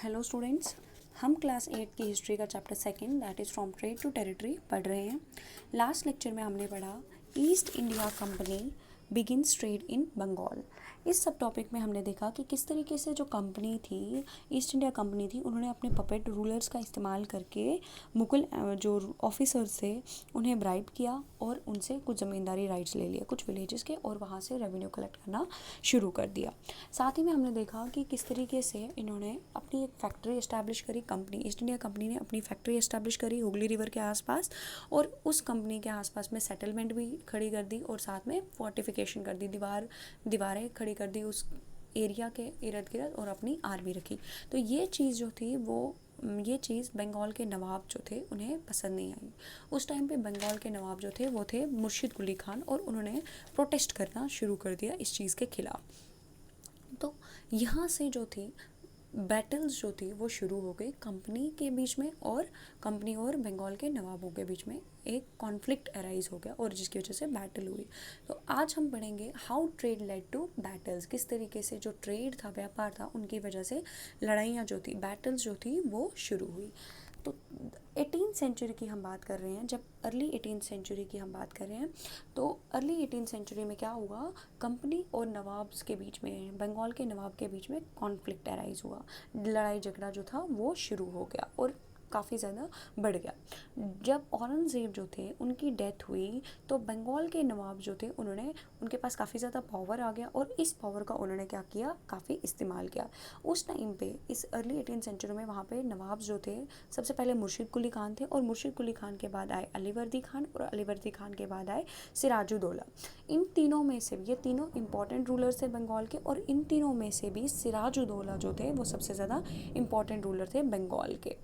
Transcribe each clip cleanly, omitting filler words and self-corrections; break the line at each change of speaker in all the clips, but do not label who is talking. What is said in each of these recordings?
Hello students, हम class 8 की history का chapter second that is from trade to territory पढ़ रहे हैं। लास्ट लेक्चर में हमने पढ़ा East India Company begins trade in Bengal. इस सब टॉपिक में हमने देखा कि किस तरीके से जो कंपनी थी, ईस्ट इंडिया कंपनी थी, उन्होंने अपने पपेट रूलर्स का इस्तेमाल करके मुगल जो ऑफिसर्स थे उन्हें ब्राइब किया और उनसे कुछ ज़मींदारी राइट्स ले लिए कुछ विलेजेस के, और वहाँ से रेवेन्यू कलेक्ट करना शुरू कर दिया। साथ ही में हमने देखा कि किस तरीके से इन्होंने अपनी एक फैक्ट्री इस्टेब्लिश करी। कंपनी ईस्ट इंडिया कंपनी ने अपनी फैक्ट्री इस्टेब्लिश करी हुगली रिवर के आसपास, और उस कंपनी के आसपास में सेटलमेंट भी खड़ी कर दी और साथ में फोर्टिफिकेशन कर दी, दीवारें खड़ी कर दी उस एरिया के इर्द गिर्द, और अपनी आर्मी रखी। तो ये चीज़ जो थी ये चीज़ बंगाल के नवाब जो थे उन्हें पसंद नहीं आई। उस टाइम पे बंगाल के नवाब जो थे वो थे मुर्शिद कुली खान, और उन्होंने प्रोटेस्ट करना शुरू कर दिया इस चीज़ के खिलाफ। तो यहाँ से जो थी बैटल्स जो थी वो शुरू हो गई कंपनी के बीच में, और कंपनी और बंगाल के नवाबों के बीच में एक कॉन्फ्लिक्ट अराइज हो गया, और जिसकी वजह से बैटल हुई। तो आज हम पढ़ेंगे how trade led to battles, किस तरीके से जो ट्रेड था, व्यापार था, उनकी वजह से लड़ाइयाँ जो थी, बैटल्स जो थी वो शुरू हुई। तो 18th सेंचुरी की हम बात कर रहे हैं। जब अर्ली 18th सेंचुरी की हम बात कर रहे हैं तो अर्ली 18th सेंचुरी में क्या हुआ, कंपनी और नवाब्स के बीच में, बंगाल के नवाब के बीच में कॉन्फ्लिक्ट अराइज हुआ, लड़ाई झगड़ा जो था वो शुरू हो गया और काफ़ी ज़्यादा बढ़ गया। जब औरंगज़ेब जो थे उनकी डेथ हुई तो बंगाल के नवाब जो थे उनके पास काफ़ी ज़्यादा पावर आ गया, और इस पावर का उन्होंने क्या किया, काफ़ी इस्तेमाल किया। उस टाइम पे इस अर्ली 18th सेंचुरी में वहाँ पे नवाब जो थे, सबसे पहले मुर्शिद कुली खान थे, और मुर्शिद कुली खान के बाद आए अलीवर्दी खान, और अलीवर्दी खान के बाद आए सिराजुद्दौला। इन तीनों में से ये तीनों इंपॉर्टेंट रूलर्स थे बंगाल के, और इन तीनों में से भी सिराजुद्दौला जो थे वो सबसे ज़्यादा इंपॉर्टेंट रूलर थे बंगाल के।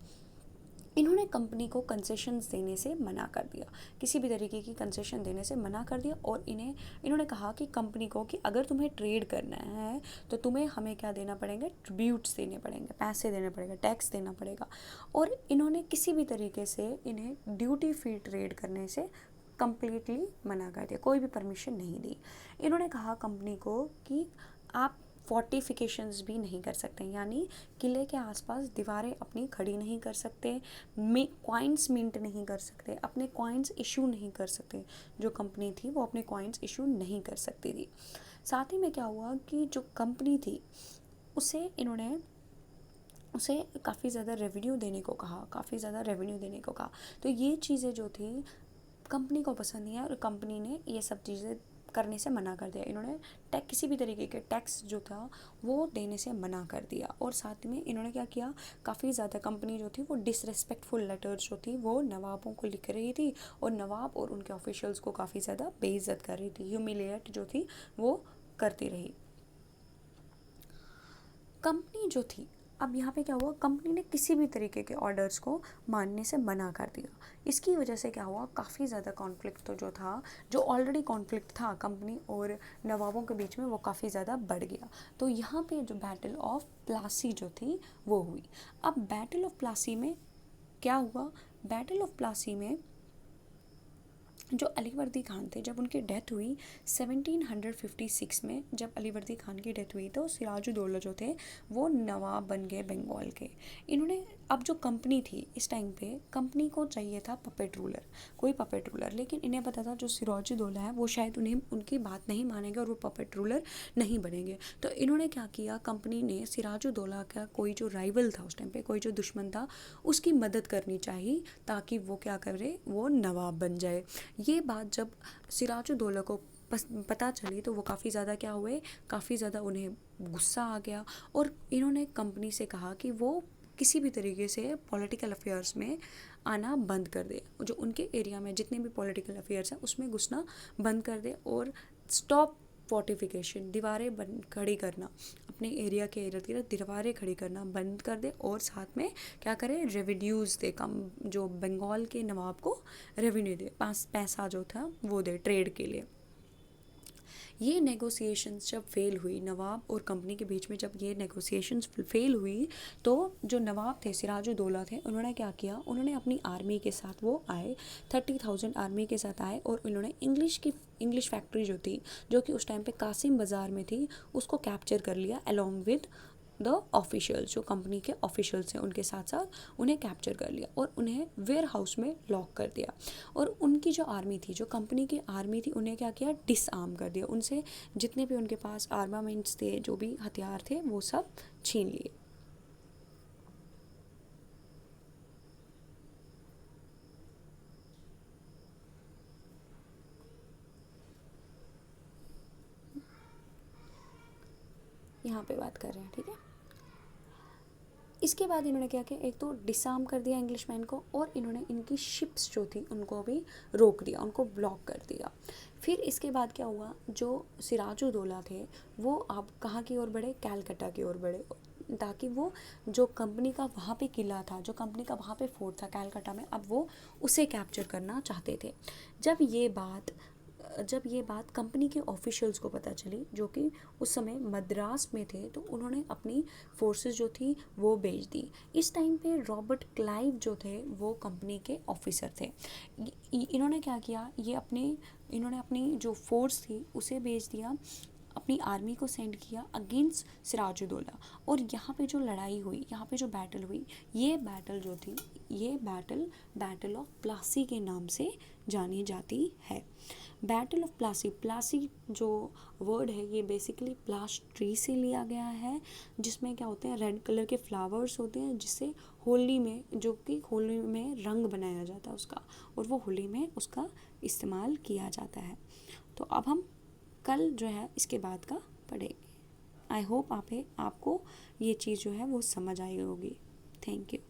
इन्होंने कंपनी को कंसेशंस देने से मना कर दिया, किसी भी तरीके की कंसेशन देने से मना कर दिया, और इन्होंने कहा कि कंपनी को कि अगर तुम्हें ट्रेड करना है तो तुम्हें हमें क्या देना पड़ेंगे, ट्रिब्यूट्स देने पड़ेंगे, पैसे देने पड़ेगा, टैक्स देना पड़ेगा। और इन्होंने किसी भी तरीके से इन्हें ड्यूटी फ्री ट्रेड करने से कम्प्लीटली मना कर दिया, कोई भी परमिशन नहीं दी। इन्होंने कहा कंपनी को कि आप फोर्टिफिकेशंस भी नहीं कर सकते, यानी किले के आसपास दीवारें अपनी खड़ी नहीं कर सकते, कॉइन्स मिंट नहीं कर सकते, अपने कॉइन्स इशू नहीं कर सकते। जो कंपनी थी वो अपने कॉइन्स इशू नहीं कर सकती थी। साथ ही में क्या हुआ कि जो कंपनी थी उसे काफ़ी ज़्यादा रेवेन्यू देने को कहा। तो ये चीज़ें जो थी कंपनी को पसंद नहीं है, और कंपनी ने ये सब चीज़ें करने से मना कर दिया। इन्होंने किसी भी तरीके के टैक्स जो था वो देने से मना कर दिया, और साथ में इन्होंने क्या किया, काफ़ी ज़्यादा कंपनी जो थी वो डिसरेस्पेक्टफुल लेटर्स जो थी वो नवाबों को लिख रही थी, और नवाब और उनके ऑफिशियल्स को काफ़ी ज़्यादा बेइज्जत कर रही थी, ह्यूमिलिएट जो थी वो करती रही कंपनी जो थी। अब यहाँ पे क्या हुआ, कंपनी ने किसी भी तरीके के ऑर्डर्स को मानने से मना कर दिया। इसकी वजह से क्या हुआ, काफ़ी ज़्यादा कॉन्फ्लिक्ट तो जो ऑलरेडी कॉन्फ्लिक्ट था कंपनी और नवाबों के बीच में, वो काफ़ी ज़्यादा बढ़ गया। तो यहाँ पे जो बैटल ऑफ प्लासी जो थी वो हुई। अब बैटल ऑफ प्लासी में क्या हुआ, बैटल ऑफ प्लासी में जो अलीवर्दी खान थे, जब उनकी डेथ हुई 1756 में, जब अलीवर्दी खान की डेथ हुई तो सिराजुद्दौला जो थे वो नवाब बन गए बंगाल के। इन्होंने अब जो कंपनी थी इस टाइम पे, कंपनी को चाहिए था कोई पपेट रूलर, लेकिन इन्हें पता था जो सिराजुद्दौला है वो शायद उनकी बात नहीं मानेंगे और वो पपेट रूलर नहीं बनेंगे। तो इन्होंने क्या किया, कंपनी ने सिराजुद्दौला का कोई जो राइवल था उस टाइम पे, कोई जो दुश्मन था, उसकी मदद करनी चाहिए ताकि वो क्या करे, वो नवाब बन जाए। ये बात जब सिराजुद्दौला को पता चली तो वो काफ़ी ज़्यादा क्या हुए, काफ़ी ज़्यादा उन्हें गुस्सा आ गया, और इन्होंने कंपनी से कहा कि वो किसी भी तरीके से पॉलिटिकल अफेयर्स में आना बंद कर दे, जो उनके एरिया में जितने भी पॉलिटिकल अफेयर्स हैं उसमें घुसना बंद कर दे, और स्टॉप फोर्टिफिकेशन, दीवारें खड़ी करना, अपने एरिया के इर्द गिर्द दीवारें खड़ी करना बंद कर दे, और साथ में क्या करे, रेवेन्यूज़ दे, कम जो बंगाल के नवाब को रेवेन्यू दे, पैसा जो था वो दे ट्रेड के लिए। ये नेगोशिएशंस जब फेल हुई, नवाब और कंपनी के बीच में जब ये नेगोशिएशंस फेल हुई, तो जो नवाब थे, सिराजुद्दौला थे, उन्होंने क्या किया, उन्होंने अपनी आर्मी के साथ वो आए, 30,000 आर्मी के साथ आए, और उन्होंने इंग्लिश फैक्ट्री जो थी, जो कि उस टाइम पे कासिम बाज़ार में थी, उसको कैप्चर कर लिया अलॉन्ग विद द ऑफिशियल्स, जो कंपनी के ऑफिशियल्स हैं उनके साथ साथ उन्हें कैप्चर कर लिया और उन्हें वेयर हाउस में लॉक कर दिया। और उनकी जो आर्मी थी, जो कंपनी की आर्मी थी, उन्हें क्या किया, डिसआर्म कर दिया। उनसे जितने भी उनके पास आर्मामेंट्स थे, जो भी हथियार थे, वो सब छीन लिए। यहाँ पे बात कर रहे हैं, ठीक है। इसके बाद इन्होंने क्या किया, एक तो डिसआर्म कर दिया इंग्लिशमैन को, और इन्होंने इनकी शिप्स जो थी उनको भी रोक दिया, उनको ब्लॉक कर दिया। फिर इसके बाद क्या हुआ, जो सिराजुद्दौला थे वो अब कहाँ की ओर बढ़े, कैलकटा की ओर बढ़े, ताकि वो जो कंपनी का वहाँ पे किला था, जो कंपनी का वहाँ पे फोर्ट था कैलकटा में, अब वो उसे कैप्चर करना चाहते थे। जब ये बात कंपनी के ऑफिशियल्स को पता चली, जो कि उस समय मद्रास में थे, तो उन्होंने अपनी फोर्सेस जो थी वो भेज दी। इस टाइम पे रॉबर्ट क्लाइव जो थे वो कंपनी के ऑफिसर थे। इन्होंने क्या किया, इन्होंने अपनी जो फोर्स थी उसे भेज दिया, अपनी आर्मी को सेंड किया अगेंस्ट सिराजुद्दौला। और यहाँ पे जो लड़ाई हुई, यहाँ पे जो बैटल हुई, ये बैटल जो थी, ये बैटल ऑफ प्लासी के नाम से जानी जाती है। बैटल ऑफ प्लासी, प्लासी जो वर्ड है ये बेसिकली प्लास ट्री से लिया गया है, जिसमें क्या होते हैं, रेड कलर के फ्लावर्स होते हैं, जिससे होली में, जो कि होली में रंग बनाया जाता है उसका, और वो होली में उसका इस्तेमाल किया जाता है। तो अब हम कल जो है इसके बाद का पढ़ेंगे। आई होप आपको ये चीज़ जो है वो समझ आई होगी। Thank you.